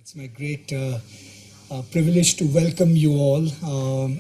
It's my great privilege to welcome you all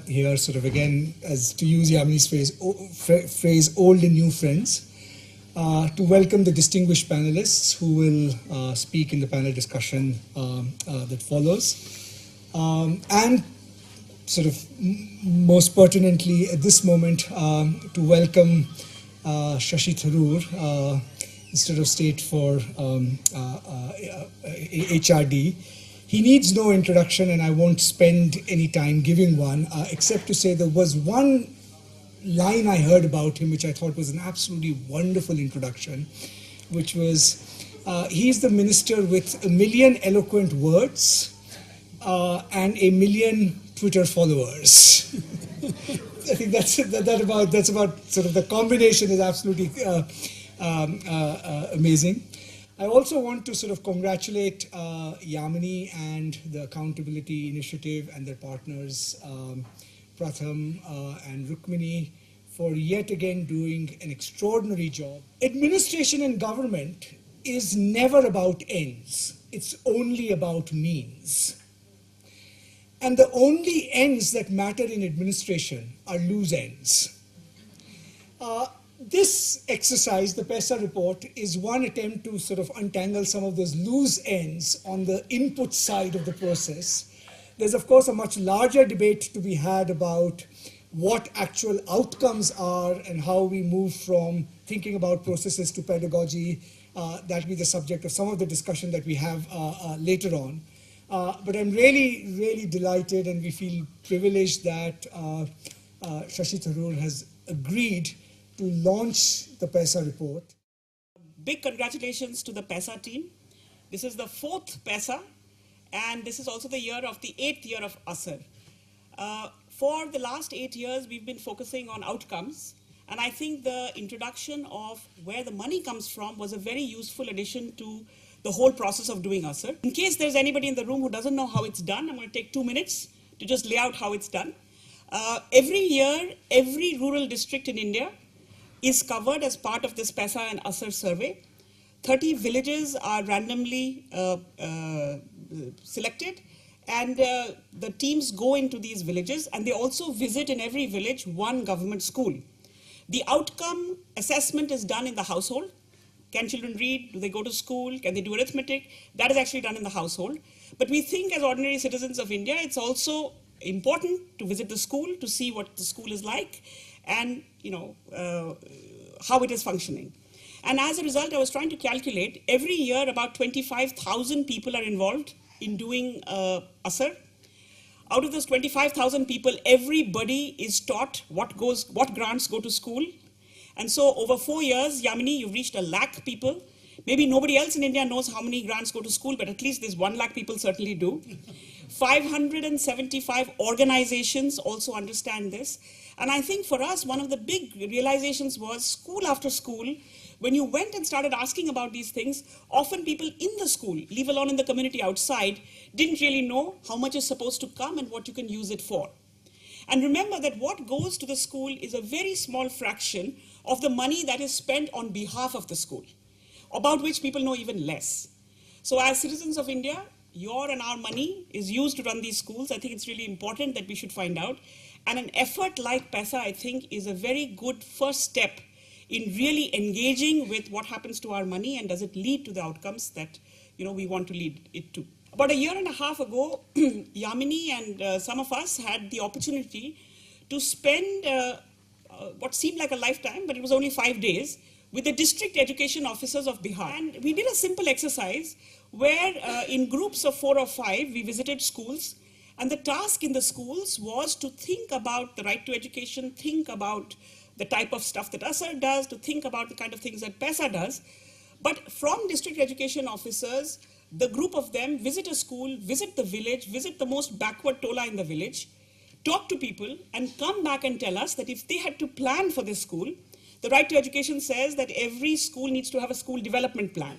here, sort of again, as to use Yamini's phrase, old and new friends, to welcome the distinguished panelists who will speak in the panel discussion that follows. And sort of most pertinently at this moment, to welcome Shashi Tharoor, Minister of State for HRD. He needs no introduction, and I won't spend any time giving one, except to say there was one line I heard about him which I thought was an absolutely wonderful introduction, which was, he's the minister with 1 million eloquent words and 1 million Twitter followers. I think that's about sort of the combination is absolutely amazing. I also want to sort of congratulate Yamini and the Accountability Initiative and their partners, Pratap and Rukmini, for yet again doing an extraordinary job. Administration and government is never about ends. It's only about means. And the only ends that matter in administration are loose ends. This exercise, the PAISA report, is one attempt to sort of untangle some of those loose ends on the input side of the process. There's, of course, a much larger debate to be had about what actual outcomes are and how we move from thinking about processes to pedagogy. That'll be the subject of some of the discussion that we have later on. But I'm really, really delighted, and we feel privileged that Shashi Tharoor has agreed to launch the PAISA report. Big congratulations to the PAISA team. This is the 4th PAISA, and this is also the 8th year of ASER. For the last 8 years, we've been focusing on outcomes, and I think the introduction of where the money comes from was a very useful addition to the whole process of doing ASER. In case there's anybody in the room who doesn't know how it's done, I'm going to take 2 minutes to just lay out how it's done. Every year, every rural district in India is covered as part of this PAISA and ASER survey. 30 villages are randomly selected, and the teams go into these villages, and they also visit in every village one government school. The outcome assessment is done in the household. Can children read? Do they go to school? Can they do arithmetic? That is actually done in the household. But we think as ordinary citizens of India, it's also important to visit the school to see what the school is like and how it is functioning. And as a result, I was trying to calculate, every year about 25,000 people are involved in doing ASER. Out of those 25,000 people, everybody is taught what grants go to school. And so over 4 years, Yamini, you've reached 1 lakh people. Maybe nobody else in India knows how many grants go to school, but at least this 1 lakh people certainly do. 575 organizations also understand this. And I think for us, one of the big realizations was school after school, when you went and started asking about these things, often people in the school, leave alone in the community outside, didn't really know how much is supposed to come and what you can use it for. And remember that what goes to the school is a very small fraction of the money that is spent on behalf of the school, about which people know even less. So as citizens of India, your and our money is used to run these schools. I think it's really important that we should find out. And an effort like PAISA, I think, is a very good first step in really engaging with what happens to our money and does it lead to the outcomes that we want to lead it to. About 1.5 years ago, Yamini and some of us had the opportunity to spend what seemed like a lifetime, but it was only 5 days, with the district education officers of Bihar. And we did a simple exercise where in groups of 4 or 5, we visited schools. And the task in the schools was to think about the right to education, think about the type of stuff that ASER does, to think about the kind of things that PAISA does. But from district education officers, the group of them visit a school, visit the village, visit the most backward tola in the village, talk to people, and come back and tell us that if they had to plan for this school, the right to education says that every school needs to have a school development plan.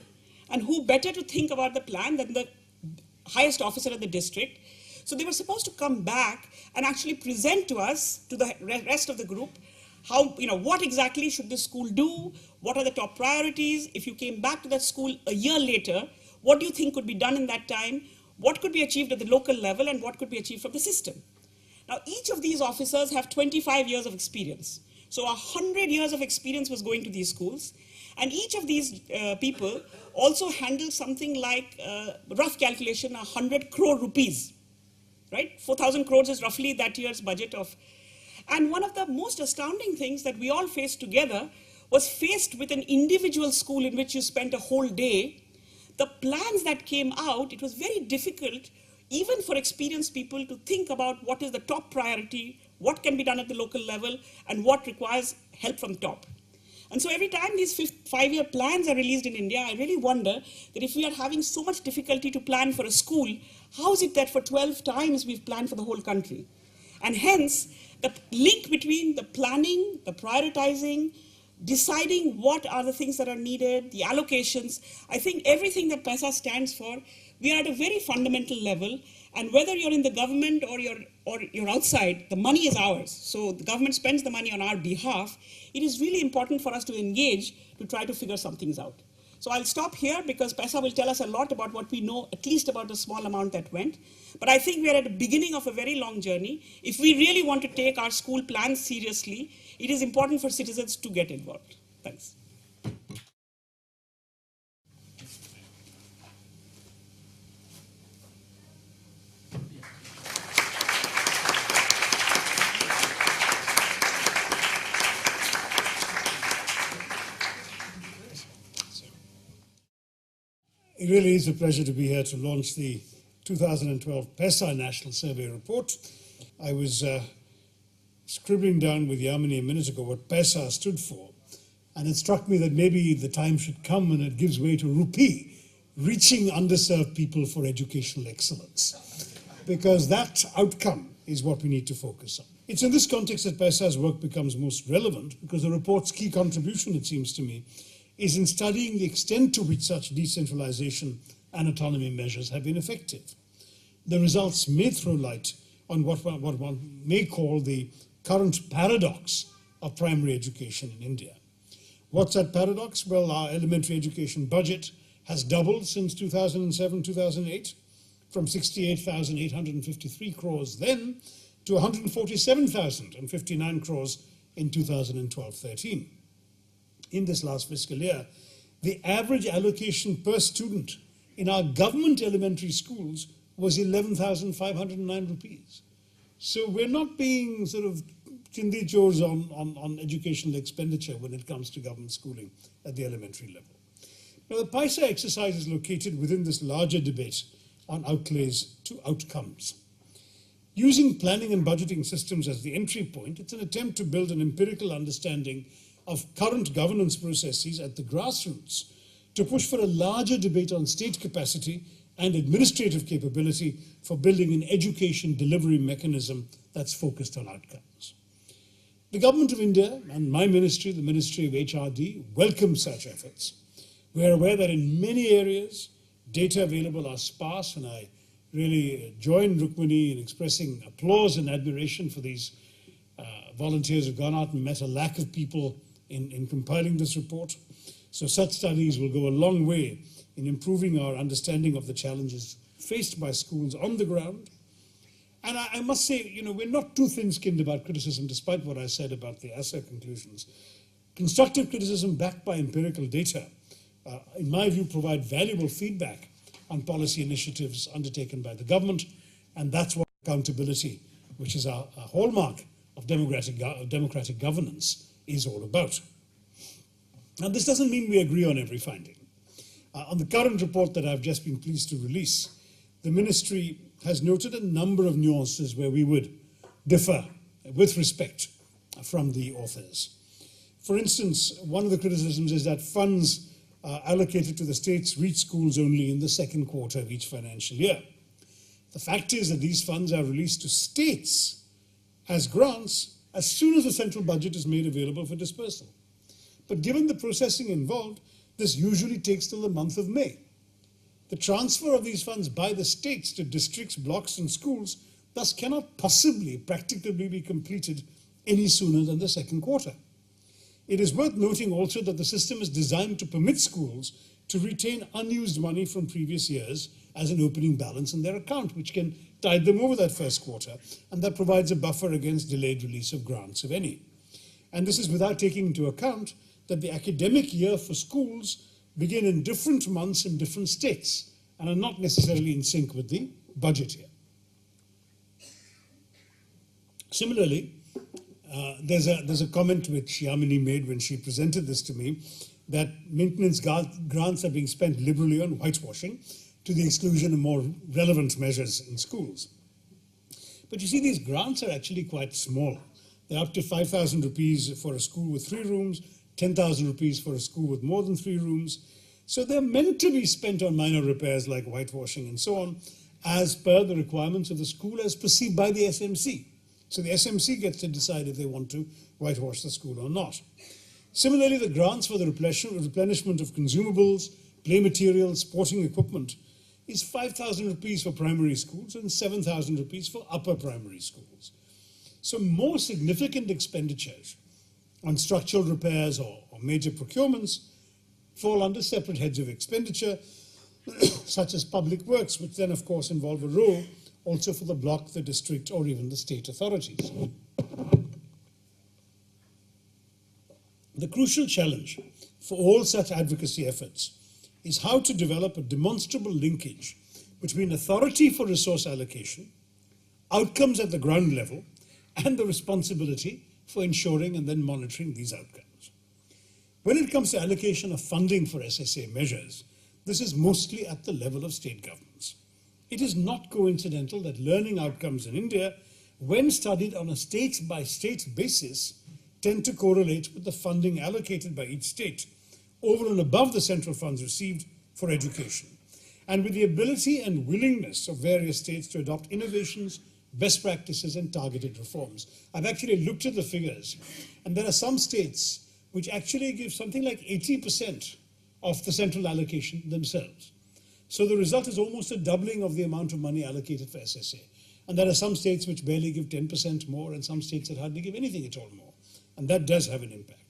And who better to think about the plan than the highest officer of the district? So they were supposed to come back and actually present to us, to the rest of the group, how, what exactly should this school do? What are the top priorities? If you came back to that school a year later, what do you think could be done in that time? what could be achieved at the local level and what could be achieved from the system. Now, each of these officers have 25 years of experience. So 100 years of experience was going to these schools. And each of these people also handled something like, rough calculation, 100 crore rupees, right? 4,000 crores is roughly that year's budget of. And one of the most astounding things that we all faced together was faced with an individual school in which you spent a whole day. The plans that came out, it was very difficult even for experienced people to think about what is the top priority, what can be done at the local level, and what requires help from top. And so every time these 5-year plans are released in India, I really wonder that if we are having so much difficulty to plan for a school, how is it that for 12 times we've planned for the whole country? And hence, the link between the planning, the prioritizing, deciding what are the things that are needed, the allocations, I think everything that PAISA stands for, we are at a very fundamental level, and whether you're in the government or you're outside, the money is ours. So the government spends the money on our behalf. It is really important for us to engage to try to figure some things out. So I'll stop here because PAISA will tell us a lot about what we know, at least about the small amount that went. But I think we are at the beginning of a very long journey. If we really want to take our school plans seriously, it is important for citizens to get involved. Thanks. It really is a pleasure to be here to launch the 2012 PAISA National Survey Report. I was scribbling down with Yamini a minute ago what PAISA stood for, and it struck me that maybe the time should come when it gives way to RUPEE, Reaching Underserved People for Educational Excellence, because that outcome is what we need to focus on. It's in this context that PAISA's work becomes most relevant, because the report's key contribution, it seems to me, is in studying the extent to which such decentralization and autonomy measures have been effective. The results may throw light on what one may call the current paradox of primary education in India. What's that paradox? Well, our elementary education budget has doubled since 2007-2008, from 68,853 crores then to 147,059 crores in 2012-13. In this last fiscal year, the average allocation per student in our government elementary schools was 11,509 rupees. So we're not being sort of chindi chors on educational expenditure when it comes to government schooling at the elementary level. Now, the PAISA exercise is located within this larger debate on outlays to outcomes. Using planning and budgeting systems as the entry point, it's an attempt to build an empirical understanding of current governance processes at the grassroots to push for a larger debate on state capacity and administrative capability for building an education delivery mechanism that's focused on outcomes. The Government of India and my ministry, the Ministry of HRD, welcome such efforts. We're aware that in many areas, data available are sparse, and I really join Rukmini in expressing applause and admiration for these volunteers who've gone out and met a lack of people in compiling this report. So such studies will go a long way in improving our understanding of the challenges faced by schools on the ground. And I must say, we're not too thin-skinned about criticism, despite what I said about the ASER conclusions. Constructive criticism backed by empirical data, in my view, provide valuable feedback on policy initiatives undertaken by the government, and that's what accountability, which is a hallmark of democratic governance, is all about. Now, this doesn't mean we agree on every finding. On the current report that I've just been pleased to release, the ministry has noted a number of nuances where we would differ with respect from the authors. For instance, one of the criticisms is that funds allocated to the states reach schools only in the second quarter of each financial year. The fact is that these funds are released to states as grants as soon as the central budget is made available for dispersal. But given the processing involved, this usually takes till the month of May. The transfer of these funds by the states to districts, blocks, and schools thus cannot possibly practically be completed any sooner than the second quarter. It is worth noting also that the system is designed to permit schools to retain unused money from previous years as an opening balance in their account, which can tide them over that first quarter, and that provides a buffer against delayed release of grants, if any. And this is without taking into account that the academic year for schools begin in different months in different states and are not necessarily in sync with the budget year. Similarly, there's a comment which Yamini made when she presented this to me, that maintenance grants are being spent liberally on whitewashing to the exclusion of more relevant measures in schools. But you see, these grants are actually quite small. They're up to 5,000 rupees for a school with 3 rooms, 10,000 rupees for a school with more than 3 rooms. So they're meant to be spent on minor repairs like whitewashing and so on, as per the requirements of the school as perceived by the SMC. So the SMC gets to decide if they want to whitewash the school or not. Similarly, the grants for the replenishment of consumables, play materials, sporting equipment is 5,000 rupees for primary schools and 7,000 rupees for upper primary schools. So more significant expenditures on structural repairs or major procurements fall under separate heads of expenditure, such as public works, which then, of course, involve a role also for the block, the district, or even the state authorities. The crucial challenge for all such advocacy efforts is how to develop a demonstrable linkage between authority for resource allocation, outcomes at the ground level, and the responsibility for ensuring and then monitoring these outcomes. When it comes to allocation of funding for SSA measures, this is mostly at the level of state governments. It is not coincidental that learning outcomes in India, when studied on a state-by-state basis, tend to correlate with the funding allocated by each state over and above the central funds received for education, and with the ability and willingness of various states to adopt innovations, best practices, and targeted reforms. I've actually looked at the figures, and there are some states which actually give something like 80% of the central allocation themselves. So the result is almost a doubling of the amount of money allocated for SSA. And there are some states which barely give 10% more, and some states that hardly give anything at all more. And that does have an impact.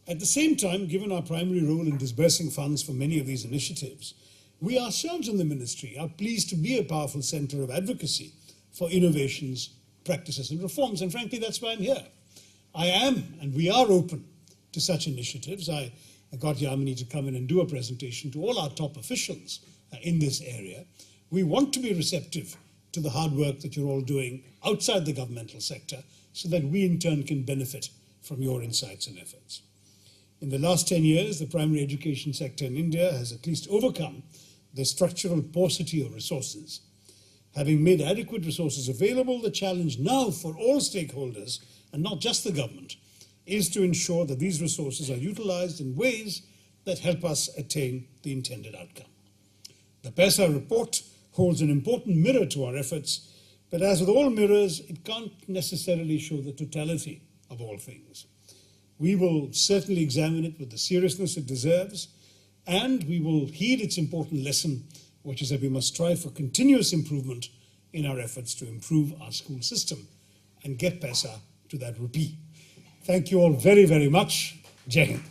At the same time, given our primary role in disbursing funds for many of these initiatives, we ourselves in the ministry are pleased to be a powerful center of advocacy for innovations, practices, and reforms. And frankly, that's why I'm here. I am, and we are open to such initiatives. I got Yamini to come in and do a presentation to all our top officials in this area. We want to be receptive to the hard work that you're all doing outside the governmental sector so that we in turn can benefit from your insights and efforts. In the last 10 years, the primary education sector in India has at least overcome the structural paucity of resources. Having made adequate resources available, the challenge now for all stakeholders, and not just the government, is to ensure that these resources are utilized in ways that help us attain the intended outcome. The PAISA report holds an important mirror to our efforts, but as with all mirrors, it can't necessarily show the totality of all things. We will certainly examine it with the seriousness it deserves, and we will heed its important lesson, which is that we must strive for continuous improvement in our efforts to improve our school system and get PAISA to that rupee. Thank you all very, very much. Jai Hind.